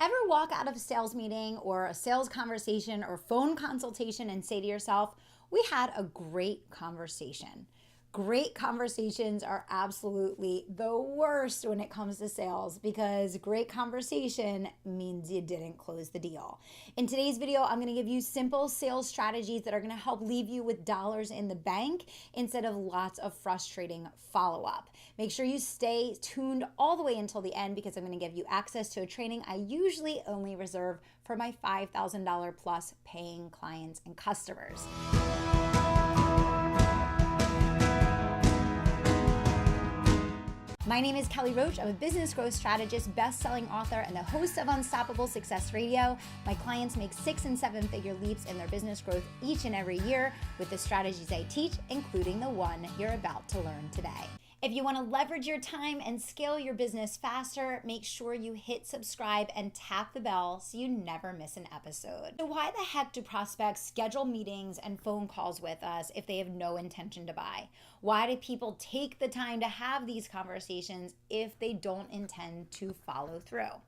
Ever walk out of a sales meeting or a sales conversation or phone consultation and say to yourself, we had a great conversation? Great conversations are absolutely the worst when it comes to sales because great conversation means you didn't close the deal. In today's video, I'm going to give you simple sales strategies that are going to help leave you with dollars in the bank instead of lots of frustrating follow-up. Make sure you stay tuned all the way until the end because I'm going to give you access to a training I usually only reserve for my $5,000 plus paying clients and customers. My name is Kelly Roach. I'm a business growth strategist, best-selling author, and the host of Unstoppable Success Radio. My clients make 6- and 7-figure leaps in their business growth each and every year with the strategies I teach, including the one you're about to learn today. If you want to leverage your time and scale your business faster, make sure you hit subscribe and tap the bell so you never miss an episode. So why the heck do prospects schedule meetings and phone calls with us if they have no intention to buy? Why do people take the time to have these conversations if they don't intend to follow through?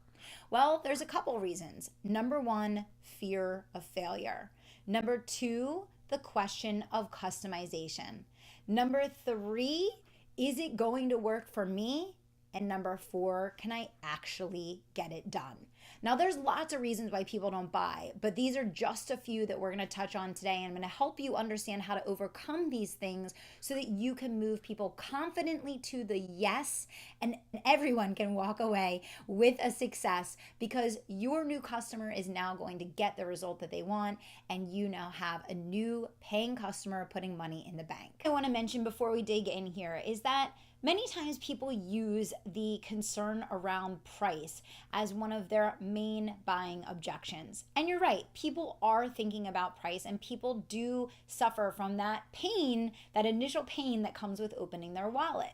Well, there's a couple reasons. Number one, fear of failure. Number two, the question of customization. Number three, is it going to work for me? And number four, can I actually get it done? Now, there's lots of reasons why people don't buy, but these are just a few that we're going to touch on today. I'm going to help you understand how to overcome these things so that you can move people confidently to the yes, and everyone can walk away with a success because your new customer is now going to get the result that they want, and you now have a new paying customer putting money in the bank. I want to mention before we dig in here is that many times people use the concern around price as one of their main buying objections. And you're right, people are thinking about price and people do suffer from that pain, that initial pain that comes with opening their wallet.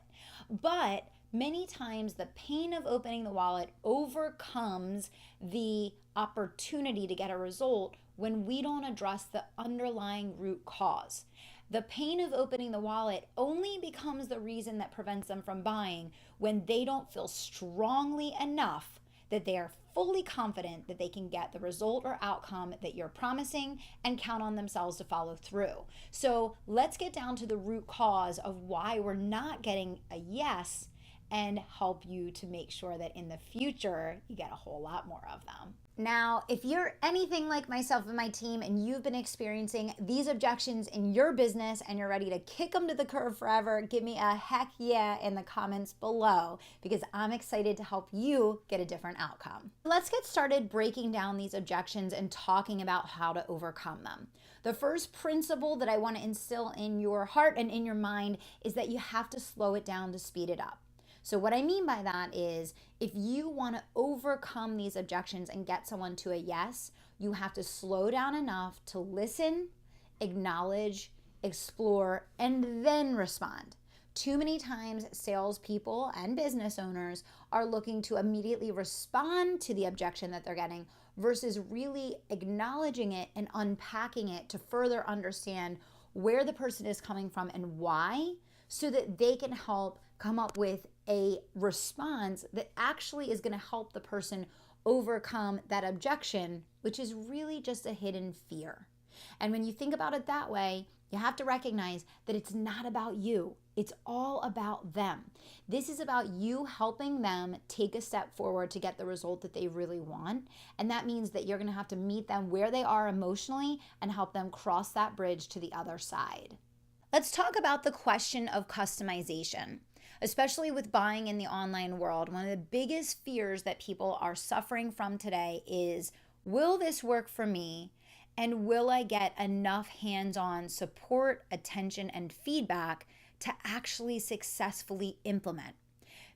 But many times the pain of opening the wallet overcomes the opportunity to get a result when we don't address the underlying root cause. The pain of opening the wallet only becomes the reason that prevents them from buying when they don't feel strongly enough that they are fully confident that they can get the result or outcome that you're promising and count on themselves to follow through. So let's get down to the root cause of why we're not getting a yes and help you to make sure that in the future you get a whole lot more of them. Now, if you're anything like myself and my team and you've been experiencing these objections in your business and you're ready to kick them to the curb forever, give me a heck yeah in the comments below because I'm excited to help you get a different outcome. Let's get started breaking down these objections and talking about how to overcome them. The first principle that I want to instill in your heart and in your mind is that you have to slow it down to speed it up. So what I mean by that is if you want to overcome these objections and get someone to a yes, you have to slow down enough to listen, acknowledge, explore, and then respond. Too many times salespeople and business owners are looking to immediately respond to the objection that they're getting versus really acknowledging it and unpacking it to further understand where the person is coming from and why, so that they can help come up with a response that actually is going to help the person overcome that objection, which is really just a hidden fear. And when you think about it that way, you have to recognize that it's not about you. It's all about them. This is about you helping them take a step forward to get the result that they really want. And that means that you're going to have to meet them where they are emotionally and help them cross that bridge to the other side. Let's talk about the question of customization. Especially with buying in the online world, one of the biggest fears that people are suffering from today is, will this work for me? And will I get enough hands-on support, attention, and feedback to actually successfully implement?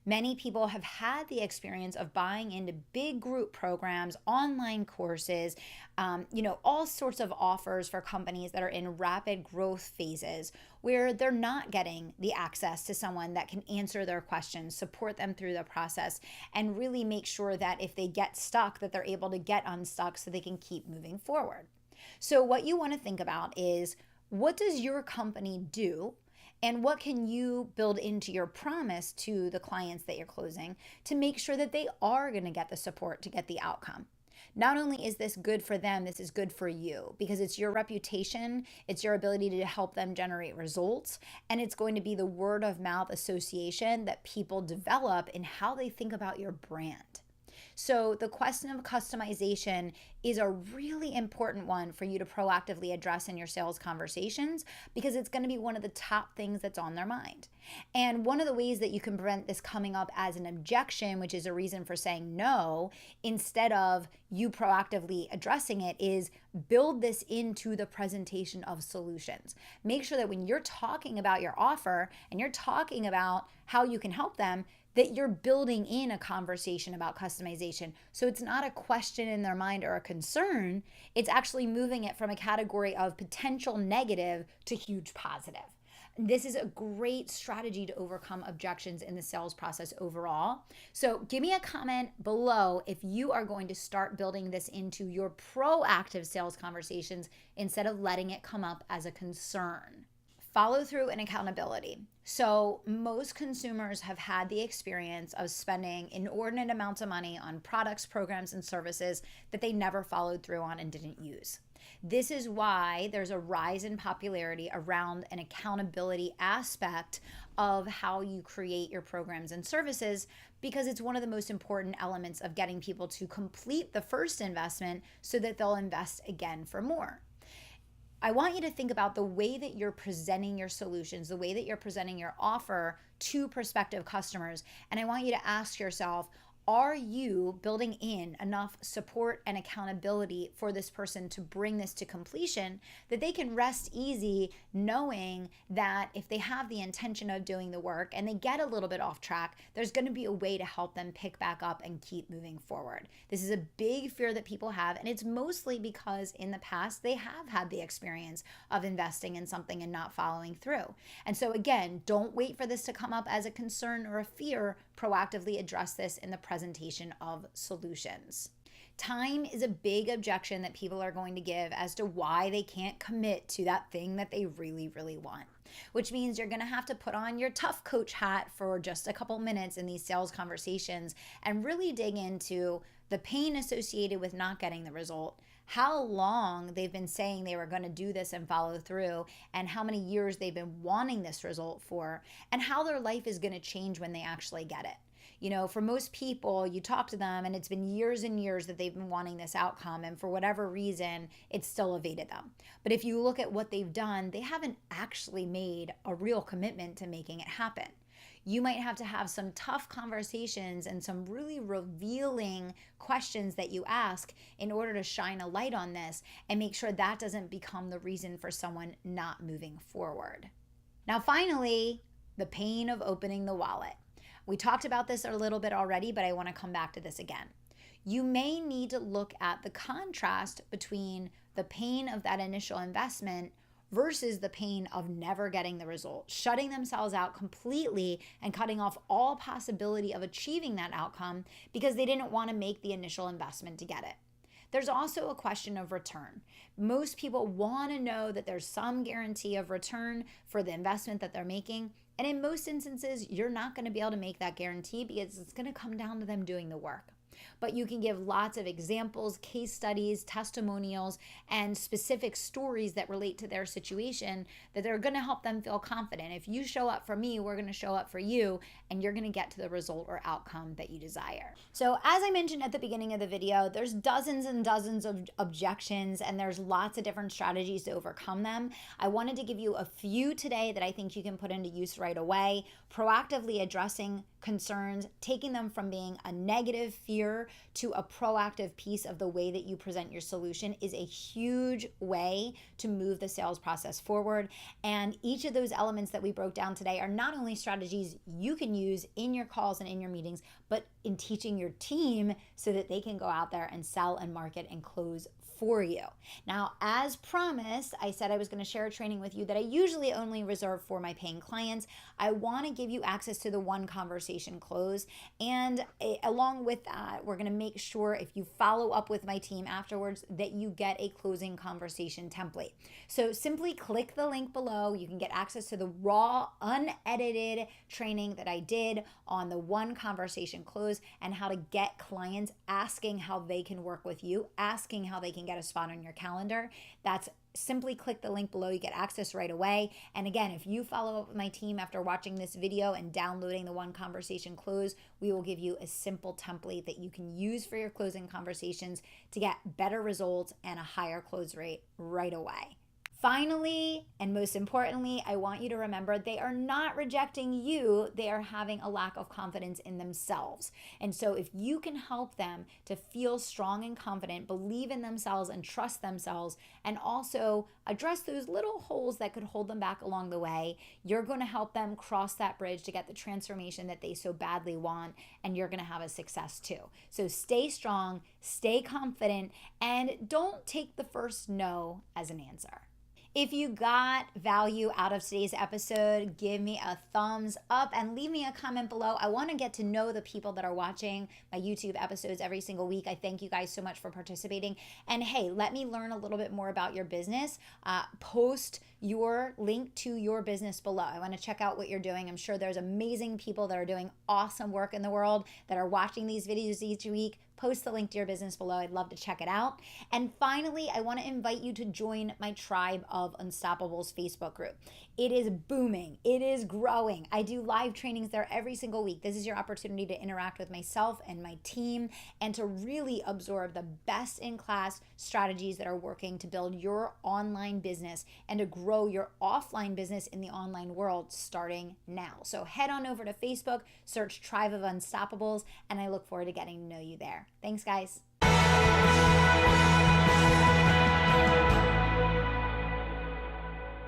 Many people have had the experience of buying into big group programs, online courses, all sorts of offers for companies that are in rapid growth phases where they're not getting the access to someone that can answer their questions, support them through the process, and really make sure that if they get stuck, that they're able to get unstuck so they can keep moving forward. So what you want to think about is, what does your company do? And what can you build into your promise to the clients that you're closing to make sure that they are going to get the support to get the outcome? Not only is this good for them, this is good for you because it's your reputation, it's your ability to help them generate results, and it's going to be the word of mouth association that people develop in how they think about your brand. So the question of customization is a really important one for you to proactively address in your sales conversations because it's going to be one of the top things that's on their mind. And one of the ways that you can prevent this coming up as an objection, which is a reason for saying no, instead of you proactively addressing it, is build this into the presentation of solutions. Make sure that when you're talking about your offer and you're talking about how you can help them, that you're building in a conversation about customization. So it's not a question in their mind or a concern, it's actually moving it from a category of potential negative to huge positive. This is a great strategy to overcome objections in the sales process overall. So give me a comment below if you are going to start building this into your proactive sales conversations instead of letting it come up as a concern. Follow through and accountability. So most consumers have had the experience of spending inordinate amounts of money on products, programs, and services that they never followed through on and didn't use. This is why there's a rise in popularity around an accountability aspect of how you create your programs and services, because it's one of the most important elements of getting people to complete the first investment so that they'll invest again for more. I want you to think about the way that you're presenting your solutions, the way that you're presenting your offer to prospective customers. And I want you to ask yourself, are you building in enough support and accountability for this person to bring this to completion that they can rest easy knowing that if they have the intention of doing the work and they get a little bit off track, there's going to be a way to help them pick back up and keep moving forward. This is a big fear that people have, and it's mostly because in the past they have had the experience of investing in something and not following through. And so again, don't wait for this to come up as a concern or a fear. Proactively address this in the presentation of solutions. Time is a big objection that people are going to give as to why they can't commit to that thing that they really, really want, which means you're going to have to put on your tough coach hat for just a couple minutes in these sales conversations and really dig into the pain associated with not getting the result, how long they've been saying they were going to do this and follow through, and how many years they've been wanting this result for, and how their life is going to change when they actually get it. You know, for most people, you talk to them and it's been years and years that they've been wanting this outcome, and for whatever reason, it's still evaded them. But if you look at what they've done, they haven't actually made a real commitment to making it happen. You might have to have some tough conversations and some really revealing questions that you ask in order to shine a light on this and make sure that doesn't become the reason for someone not moving forward. Now, finally, the pain of opening the wallet. We talked about this a little bit already, but I want to come back to this again. You may need to look at the contrast between the pain of that initial investment versus the pain of never getting the result, shutting themselves out completely and cutting off all possibility of achieving that outcome because they didn't want to make the initial investment to get it. There's also a question of return. Most people want to know that there's some guarantee of return for the investment that they're making. And in most instances, you're not going to be able to make that guarantee because it's going to come down to them doing the work. But you can give lots of examples, case studies, testimonials, and specific stories that relate to their situation that are going to help them feel confident. If you show up for me, we're going to show up for you, and you're going to get to the result or outcome that you desire. So as I mentioned at the beginning of the video, there's dozens and dozens of objections, and there's lots of different strategies to overcome them. I wanted to give you a few today that I think you can put into use right away. Proactively addressing concerns, taking them from being a negative fear to a proactive piece of the way that you present your solution is a huge way to move the sales process forward. And each of those elements that we broke down today are not only strategies you can use in your calls and in your meetings, but in teaching your team so that they can go out there and sell and market and close for you. Now, as promised, I said I was going to share a training with you that I usually only reserve for my paying clients. I want to give you access to the one conversation close. And along with that, we're going to make sure if you follow up with my team afterwards that you get a closing conversation template. So simply click the link below. You can get access to the raw, unedited training that I did on the one conversation close and how to get clients asking how they can work with you, asking how they can get a spot on your calendar. That's simply click the link below. You get access right away. And again, if you follow up with my team after watching this video and downloading the one conversation close, we will give you a simple template that you can use for your closing conversations to get better results and a higher close rate right away. Finally, and most importantly, I want you to remember they are not rejecting you. They are having a lack of confidence in themselves. And so if you can help them to feel strong and confident, believe in themselves and trust themselves, and also address those little holes that could hold them back along the way, you're going to help them cross that bridge to get the transformation that they so badly want, and you're going to have a success too. So stay strong, stay confident, and don't take the first no as an answer. If you got value out of today's episode, give me a thumbs up and leave me a comment below. I want to get to know the people that are watching my YouTube episodes every single week. I thank you guys so much for participating. And hey, let me learn a little bit more about your business. Post your link to your business below. I want to check out what you're doing. I'm sure there's amazing people that are doing awesome work in the world that are watching these videos each week. Post the link to your business below. I'd love to check it out. And finally, I want to invite you to join my Tribe of Unstoppables Facebook group. It is booming. It is growing. I do live trainings there every single week. This is your opportunity to interact with myself and my team and to really absorb the best-in-class strategies that are working to build your online business and to grow your offline business in the online world starting now. So head on over to Facebook, search Tribe of Unstoppables, and I look forward to getting to know you there. Thanks, guys.